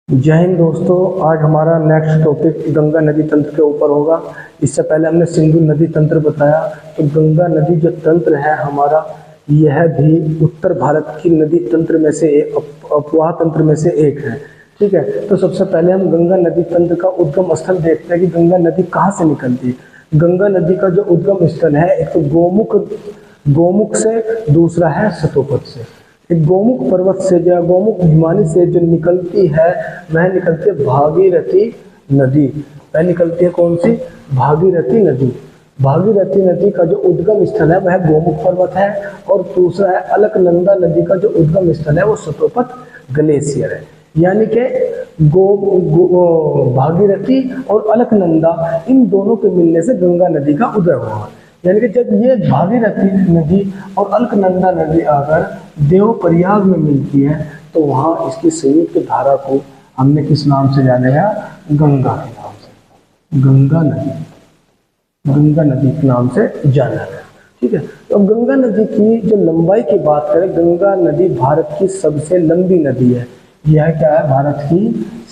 जय हिंद दोस्तों। आज हमारा नेक्स्ट टॉपिक गंगा नदी तंत्र के ऊपर होगा। इससे पहले हमने सिंधु नदी तंत्र बताया, तो गंगा नदी जो तंत्र है हमारा, यह भी उत्तर भारत की नदी तंत्र में से एक, अपवाह तंत्र में से एक है। ठीक है, तो सबसे पहले हम गंगा नदी तंत्र का उद्गम स्थल देखते हैं कि गंगा नदी कहाँ से निकलती है। गंगा नदी का जो उद्गम स्थल है, एक तो गोमुख से, दूसरा है सतोपत से। एक गोमुख पर्वत से या गोमुख हिमानी से जो निकलती है, वह निकलती है भागीरथी नदी। वह निकलती है कौन सी? भागीरथी नदी। भागीरथी नदी का जो उद्गम स्थल है वह गोमुख पर्वत है, और दूसरा है अलकनंदा नदी का जो उद्गम स्थल है वो सतोपत ग्लेशियर है। यानी कि भागीरथी और अलकनंदा, इन दोनों के मिलने से गंगा नदी का उदय हुआ। यानी कि जब ये भागीरथी नदी और अलकनंदा नदी आकर देवप्रयाग में मिलती है, तो वहाँ इसकी संयुक्त धारा को हमने किस नाम से जाना है? गंगा के नाम से। गंगा नदी के नाम से जाना है। ठीक है, तो गंगा नदी की जो लंबाई की बात करें, गंगा नदी भारत की सबसे लंबी नदी है। यह क्या है? भारत की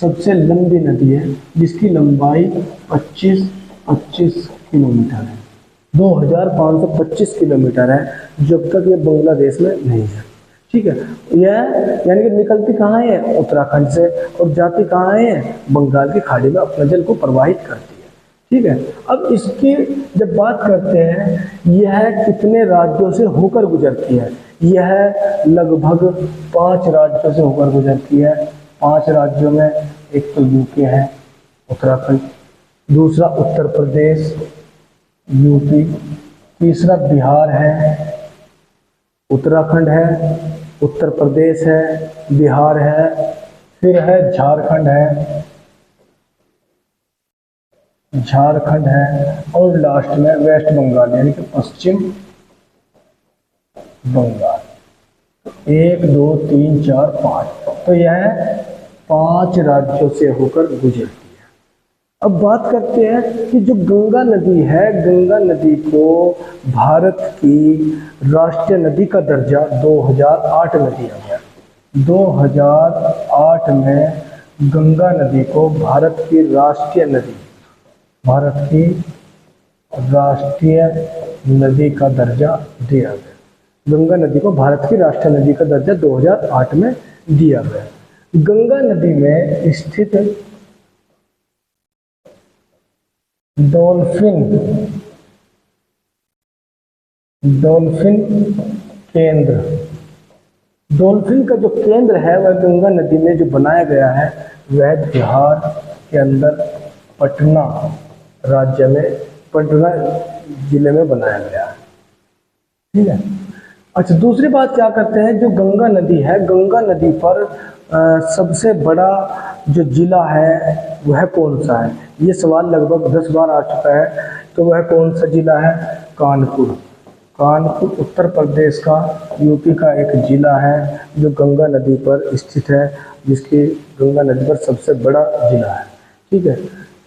सबसे लंबी नदी है, जिसकी लंबाई 25 किलोमीटर है। 2525 किलोमीटर है, जब तक ये बांग्लादेश में नहीं है। ठीक है, यह यानी कि निकलती कहाँ है? उत्तराखंड से, और जाती कहाँ है? बंगाल की खाड़ी में अपना जल को प्रवाहित करती है। ठीक है, अब इसकी जब बात करते हैं, यह कितने राज्यों से होकर गुजरती है? यह लगभग 5 राज्यों से होकर गुजरती है। 5 राज्यों में एक तो यूपी है, उत्तराखंड, दूसरा उत्तर प्रदेश, यूपी, तीसरा बिहार है, उत्तराखंड है, उत्तर प्रदेश है, बिहार है, फिर है झारखंड है, और लास्ट में वेस्ट बंगाल, यानी कि पश्चिम बंगाल। 1 2 3 4 5, तो यह 5 राज्यों से होकर गुजरती है। अब बात करते हैं कि जो गंगा नदी है, गंगा नदी को भारत की राष्ट्रीय नदी का दर्जा 2008 में दिया गया। 2008 में गंगा नदी को भारत की राष्ट्रीय नदी का दर्जा दिया गया। गंगा नदी को भारत की राष्ट्रीय नदी का दर्जा 2008 में दिया गया। गंगा नदी में स्थित डॉल्फिन केंद्र, डॉल्फिन का जो केंद्र है वह गंगा नदी में जो बनाया गया है, वह बिहार के अंदर पटना राज्य में, पटना जिले में बनाया गया है। ठीक है, अच्छा, दूसरी बात क्या करते हैं, जो गंगा नदी है, गंगा नदी पर सबसे बड़ा जो जिला है वह कौन सा है? ये सवाल लगभग 10 बार आ चुका है। तो वह कौन सा जिला है? कानपुर उत्तर प्रदेश का, यूपी का एक जिला है जो गंगा नदी पर स्थित है, जिसकी गंगा नदी पर सबसे बड़ा जिला है। ठीक है,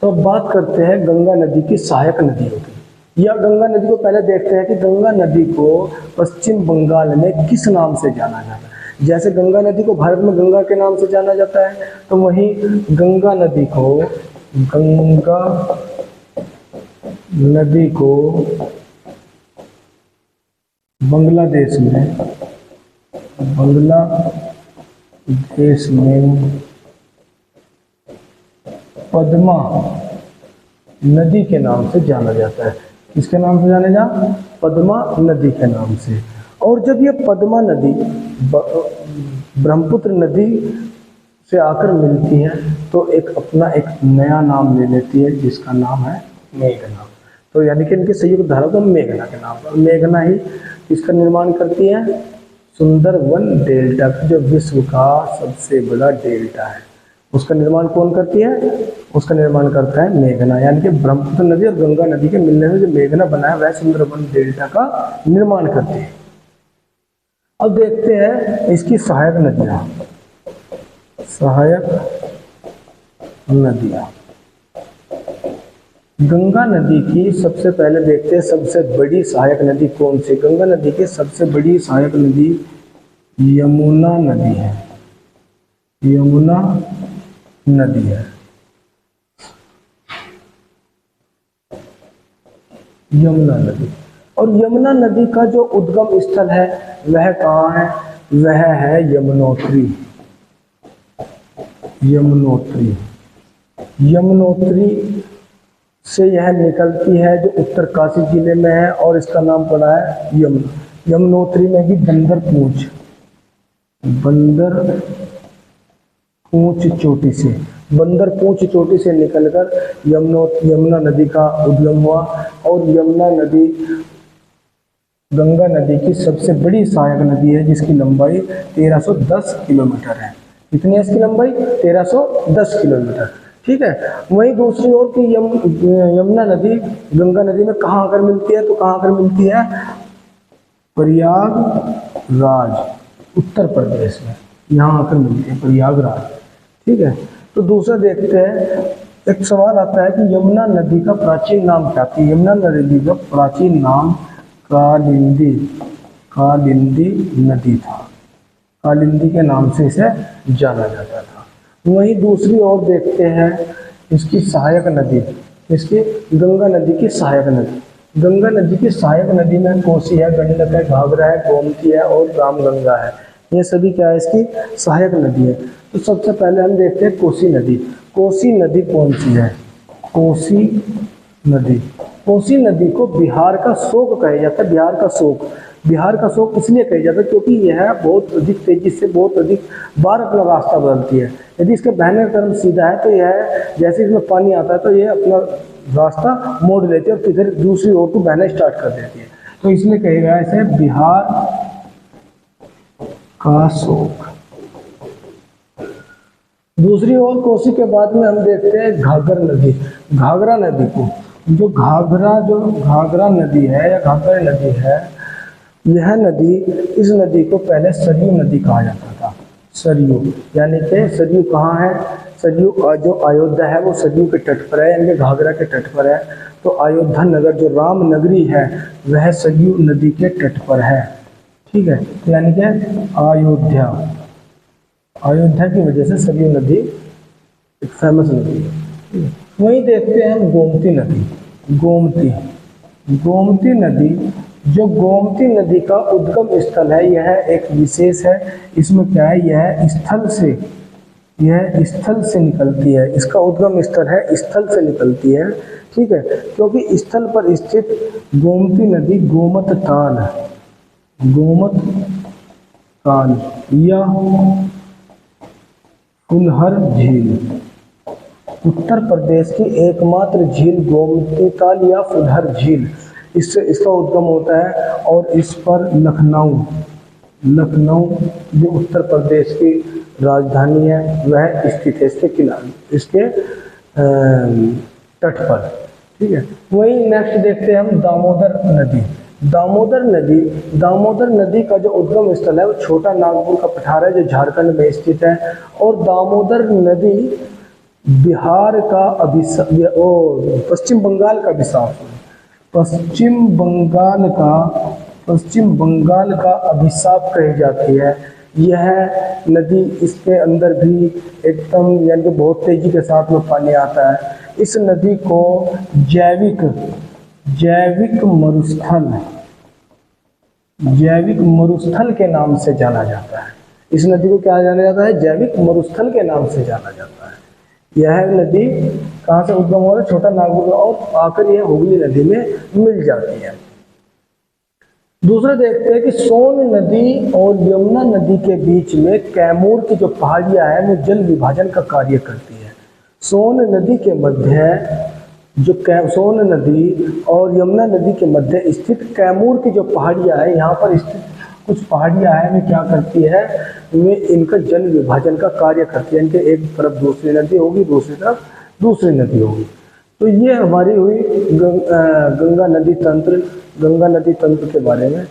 तो अब बात करते हैं गंगा नदी की सहायक नदियों की। या गंगा नदी को पहले देखते हैं कि गंगा नदी को पश्चिम बंगाल में किस नाम से जाना जाता है। जैसे गंगा नदी को भारत में गंगा के नाम से जाना जाता है, तो वहीं गंगा नदी को बांग्लादेश में पद्मा नदी के नाम से जाना जाता है। किसके नाम से जाना जाता? पद्मा नदी के नाम से। और जब ये पद्मा नदी ब्रह्मपुत्र नदी से आकर मिलती है, तो अपना एक नया नाम ले लेती है, जिसका नाम है मेघना। तो यानी कि इनकी संयुक्त धारा को मेघना के नाम पर, मेघना ही इसका निर्माण करती है। सुंदरवन डेल्टा, जो विश्व का सबसे बड़ा डेल्टा है, उसका निर्माण कौन करती है? उसका निर्माण करता है मेघना। यानी कि ब्रह्मपुत्र नदी और गंगा नदी के मिलने से जो मेघना बना है, वह सुंदरवन डेल्टा का निर्माण करती है। अब देखते हैं इसकी सहायक नदियां। गंगा नदी की सबसे पहले देखते हैं सबसे बड़ी सहायक नदी कौन सी। गंगा नदी की सबसे बड़ी सहायक नदी यमुना नदी है। यमुना नदी है। यमुना नदी। और यमुना नदी का जो उद्गम स्थल है वह कहाँ है? वह है यमुनोत्री। यमुनोत्री, यमुनोत्री से यह निकलती है जो उत्तरकाशी जिले में है और इसका नाम पड़ा है यमुना। यमुनोत्री में भी बंदर पूंछ चोटी से निकलकर यमुना नदी का उद्गम हुआ। और यमुना नदी गंगा नदी की सबसे बड़ी सहायक नदी है जिसकी लंबाई 1310 किलोमीटर है। कितनी है इसकी लंबाई? 1310 किलोमीटर। ठीक है। वहीं दूसरी ओर की यमुना नदी गंगा नदी में कहाँ आकर मिलती है? तो कहाँ आकर मिलती है? प्रयागराज, उत्तर प्रदेश में यहाँ आकर मिलती है, प्रयागराज। ठीक है। तो दूसरा देखते हैं, एक सवाल आता है कि यमुना नदी का प्राचीन नाम क्या था? यमुना नदी का प्राचीन नाम कालिंदी नदी था। कालिंदी के नाम से इसे जाना जाता था। वहीं दूसरी ओर देखते हैं इसकी सहायक नदी, इसकी गंगा नदी की सहायक नदी। गंगा नदी की सहायक नदी में कोसी है, गंडक है, घाघरा है, गोमती है और रामगंगा है। ये सभी क्या है? इसकी सहायक नदी है। तो सबसे पहले हम देखते हैं कोसी नदी। कोसी नदी कौन सी है? कोसी नदी को बिहार का शोक कहा जाता है। बिहार का शोक इसलिए कहा जाता है क्योंकि यह बहुत अधिक तेजी से बहुत अधिक बार अपना रास्ता बदलती है। यदि इसके बहने का क्रम सीधा है तो यह जैसे इसमें पानी आता है तो यह अपना रास्ता मोड़ लेती है और किधर दूसरी ओर को बहना स्टार्ट कर देती है। तो इसलिए कहा गया इसे बिहार का शोक। दूसरी ओर कोसी के बाद में हम देखते हैं घाघरा नदी को। जो घाघरा नदी है या घाघरा नदी है, यह नदी, इस नदी को पहले सरयू नदी कहा जाता था। सरयू, यानी कि सरयू कहाँ है? सरयू जो अयोध्या है वो सरयू के तट पर है, यानी कि घाघरा के तट पर है। तो अयोध्या नगर जो राम नगरी है वह सरयू नदी के तट पर है। ठीक है। तो यानी कि अयोध्या की वजह से सरयू नदी एक फेमस नदी है। वहीं देखते हैं हम गोमती नदी। गोमती नदी, जो गोमती नदी का उद्गम स्थल है यह एक विशेष है। इसमें क्या है? यह स्थल से निकलती है। इसका उद्गम स्थल है, स्थल से निकलती है। ठीक है। क्योंकि स्थल पर स्थित गोमती नदी गोमत ताल या फुलहर झील, उत्तर प्रदेश की एकमात्र झील गोमती ताल या फुलहर झील, इससे इसका उद्गम होता है। और इस पर लखनऊ जो उत्तर प्रदेश की राजधानी है वह स्थित है इसके किनारे, इसके तट पर। ठीक है। वहीं नेक्स्ट देखते हैं हम दामोदर नदी का जो उद्गम स्थल है वो छोटा नागपुर का पठार है जो झारखंड में स्थित है। और दामोदर नदी बिहार का पश्चिम बंगाल का अभिशाप है। पश्चिम बंगाल का अभिशाप कही जाती है यह नदी। इसके अंदर भी एकदम यानी कि बहुत तेजी के साथ में पानी आता है। इस नदी को जैविक मरुस्थल के नाम से जाना जाता है। इस नदी को क्या जाना जाता है? जैविक मरुस्थल के नाम से जाना जाता है। यह नदी कहाँ से उद्गम हो रहा है? छोटा नागपुर, और आकर यह हुगली नदी में मिल जाती है। दूसरा देखते हैं कि सोन नदी और यमुना नदी के बीच में कैमूर की जो पहाड़ियां है वो जल विभाजन का कार्य करती है। सोन नदी और यमुना नदी के मध्य स्थित कैमूर की जो पहाड़ियां है, यहाँ पर स्थित कुछ पहाड़ियां हैं, वे क्या करती है? वे इनका जल विभाजन का कार्य करती है। इनके एक तरफ दूसरी नदी होगी, दूसरी तरफ दूसरी नदी होगी। तो ये हमारी हुई गंगा नदी तंत्र के बारे में।